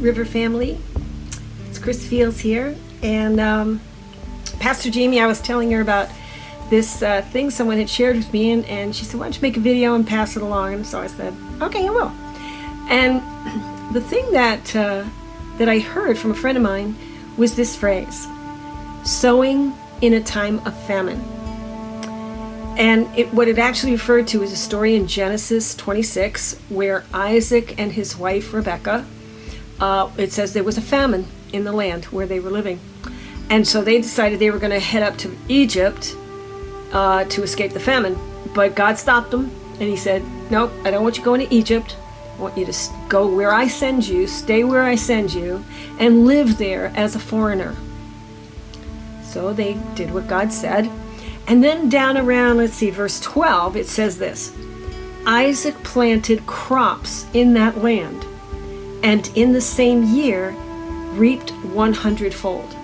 River family. It's Chris Fields here, and Pastor Jamie, I was telling her about this thing someone had shared with me, and she said, why don't you make a video and pass it along? And so I said, okay, I will. And the thing that I heard from a friend of mine was this phrase, sowing in a time of famine. And what it actually referred to is a story in Genesis 26 where Isaac and his wife Rebecca, it says there was a famine in the land where they were living. And so they decided they were going to head up to Egypt to escape the famine. But God stopped them and he said, nope, I don't want you going to Egypt. I want you to go where I send you, stay where I send you, and live there as a foreigner. So they did what God said. And then down around, verse 12, it says this, Isaac planted crops in that land, and in the same year reaped 100-fold.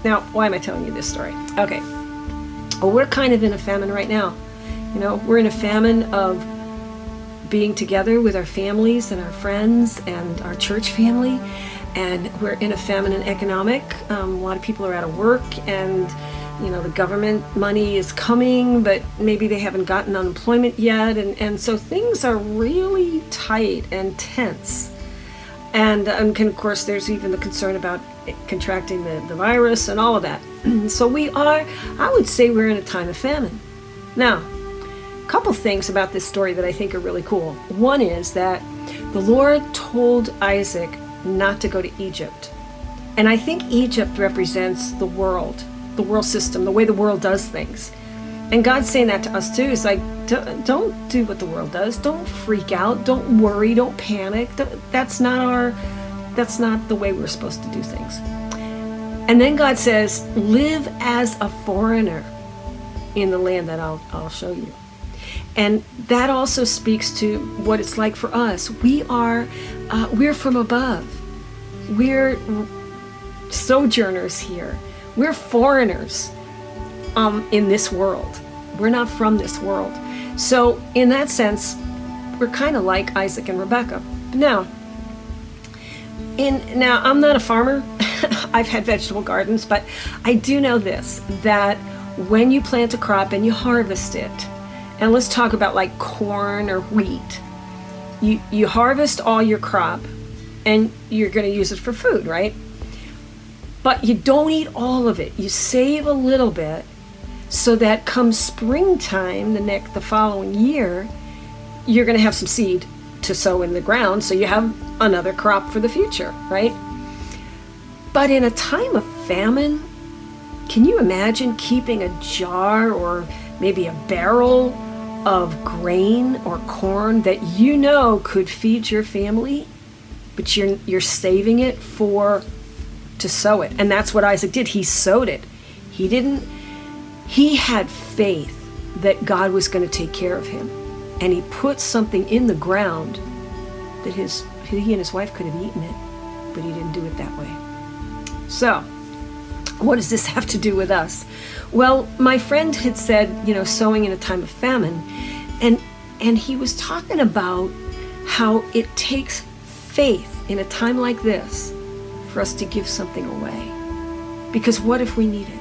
Now, why am I telling you this story? Okay. Well, we're kind of in a famine right now. You know, we're in a famine of being together with our families and our friends and our church family. And we're in a famine in economic. A lot of people are out of work, and you know, the government money is coming, but maybe they haven't gotten unemployment yet. And so things are really tight and tense. And of course, there's even the concern about contracting the virus and all of that. So I would say we're in a time of famine. Now, a couple things about this story that I think are really cool. One is that the Lord told Isaac not to go to Egypt. And I think Egypt represents the world system, the way the world does things. And God's saying that to us too. It's like, don't do what the world does. Don't freak out. Don't worry. Don't panic. That's not the way we're supposed to do things. And then God says, live as a foreigner in the land that I'll show you. And that also speaks to what it's like for us. We're from above. We're sojourners here. We're foreigners in this world. We're not from this world. So in that sense, we're kind of like Isaac and Rebecca. Now, I'm not a farmer. I've had vegetable gardens, but I do know this, that when you plant a crop and you harvest it, and let's talk about like corn or wheat, you harvest all your crop and you're going to use it for food, right? But you don't eat all of it. You save a little bit so that come springtime, the following year, you're going to have some seed to sow in the ground, so you have another crop for the future, right? But in a time of famine, can you imagine keeping a jar or maybe a barrel of grain or corn that you know could feed your family, but you're saving it to sow it? And that's what Isaac did. He sowed it. He had faith that God was going to take care of him. And he put something in the ground that he and his wife could have eaten it, but he didn't do it that way. So, what does this have to do with us? Well, my friend had said, sowing in a time of famine, and he was talking about how it takes faith in a time like this for us to give something away. Because what if we need it?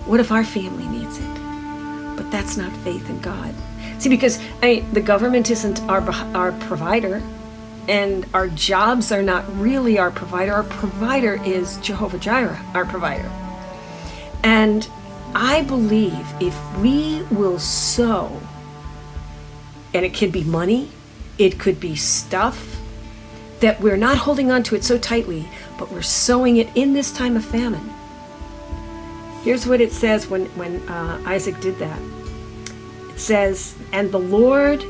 What if our family needs it? But that's not faith in God. See, because the government isn't our provider, and our jobs are not really our provider. Our provider is Jehovah Jireh, our provider. And I believe if we will sow, and it could be money, it could be stuff, that we're not holding on to it so tightly, but we're sowing it in this time of famine. Here's what it says when Isaac did that. It says, and the Lord,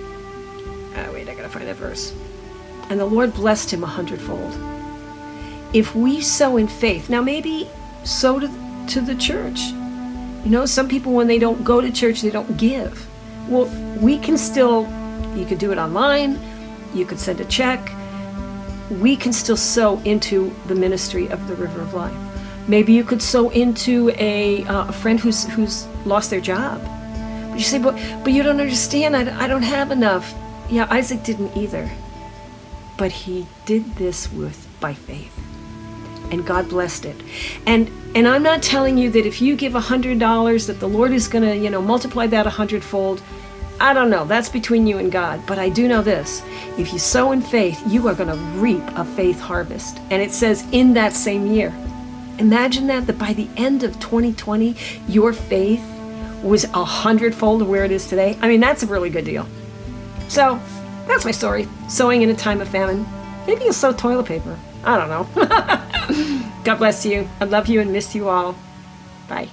I gotta find that verse. And the Lord blessed him 100-fold. If we sow in faith, now maybe sow to the church. Some people, when they don't go to church, they don't give. Well, we can still, you could do it online, you could send a check. We can still sow into the ministry of the River of Life. Maybe you could sow into a friend who's lost their job. But you say, but you don't understand, I don't have enough. Yeah, Isaac didn't either. But he did this with by faith. And God blessed it. And I'm not telling you that if you give $100 that the Lord is going to, multiply that 100-fold. I don't know. That's between you and God. But I do know this. If you sow in faith, you are going to reap a faith harvest. And it says in that same year. Imagine that by the end of 2020, your faith was 100-fold of where it is today. I mean, that's a really good deal. So that's my story. Sowing in a time of famine. Maybe you'll sow toilet paper. I don't know. God bless you. I love you and miss you all. Bye.